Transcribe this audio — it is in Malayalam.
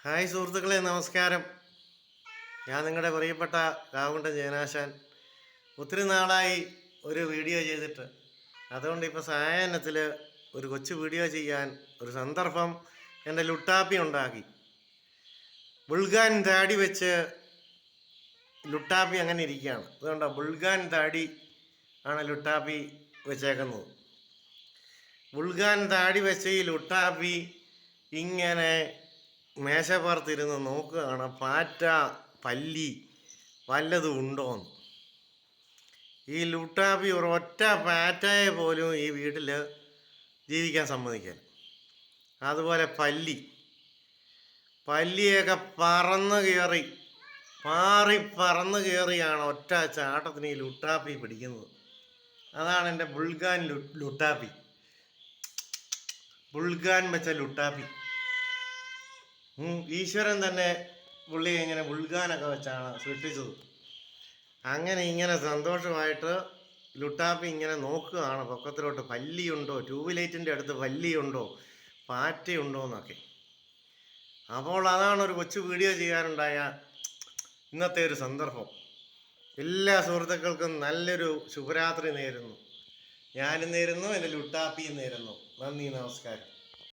ഹായ് സുഹൃത്തുക്കളെ, നമസ്കാരം. ഞാൻ നിങ്ങളുടെ പ്രിയപ്പെട്ട കാവുണ്ട ജയനാശാൻ. ഒത്തിരി നാളായി ഒരു വീഡിയോ ചെയ്തിട്ട്. അതുകൊണ്ട് ഇപ്പോൾ സായാഹ്നത്തിൽ ഒരു കൊച്ചു വീഡിയോ ചെയ്യാൻ ഒരു സന്ദർഭം എൻ്റെ ലുട്ടാപ്പി ഉണ്ടാക്കി. ബുൾഗാൻ താടി വെച്ച് ലുട്ടാപ്പി അങ്ങനെ ഇരിക്കുകയാണ്. അതുകൊണ്ടാണ് ബുൾഗാൻ താടി ആണ് ലുട്ടാപ്പി വെച്ചേക്കുന്നത്. ബുൾഗാൻ താടി വെച്ച് ഈ ലുട്ടാപ്പി ഇങ്ങനെ മേശപ്പുറത്തിരുന്ന് നോക്കുകയാണ്, പാറ്റ പല്ലി വല്ലതും ഉണ്ടോന്ന്. ഈ ലുട്ടാപ്പി ഒരൊറ്റ പാറ്റയെ പോലും ഈ വീട്ടിൽ ജീവിക്കാൻ സമ്മതിക്കാൻ. അതുപോലെ പല്ലിയൊക്കെ പറന്ന് കയറിയാണ് ഒറ്റ ചാട്ടത്തിന് ഈ ലുട്ടാപ്പി പിടിക്കുന്നത്. അതാണ് എൻ്റെ ബുൾഗാൻ ലുട്ടാപ്പി, ബുൾഗാൻ വെച്ച ലുട്ടാപ്പി. ഈശ്വരൻ തന്നെ പുള്ളി ഇങ്ങനെ ബുൾഗാനൊക്കെ വെച്ചാണ് സൃഷ്ടിച്ചത്. അങ്ങനെ ഇങ്ങനെ സന്തോഷമായിട്ട് ലുട്ടാപ്പി ഇങ്ങനെ നോക്കുകയാണ് പൊക്കത്തിലോട്ട്. പല്ലിയുണ്ടോ, ട്യൂബ്ലൈറ്റിൻ്റെ അടുത്ത് പല്ലിയുണ്ടോ, പാറ്റയുണ്ടോ എന്നൊക്കെ. അപ്പോൾ അതാണ് ഒരു കൊച്ചു വീഡിയോ ചെയ്യാനുണ്ടായ ഇന്നത്തെ ഒരു സന്ദർഭം. എല്ലാ സുഹൃത്തുക്കൾക്കും നല്ലൊരു ശുഭരാത്രി നേരുന്നു. ഞാനും നേരുന്നു, എൻ്റെ ലുട്ടാപ്പിയും നേരുന്നു. നന്ദി, നമസ്കാരം.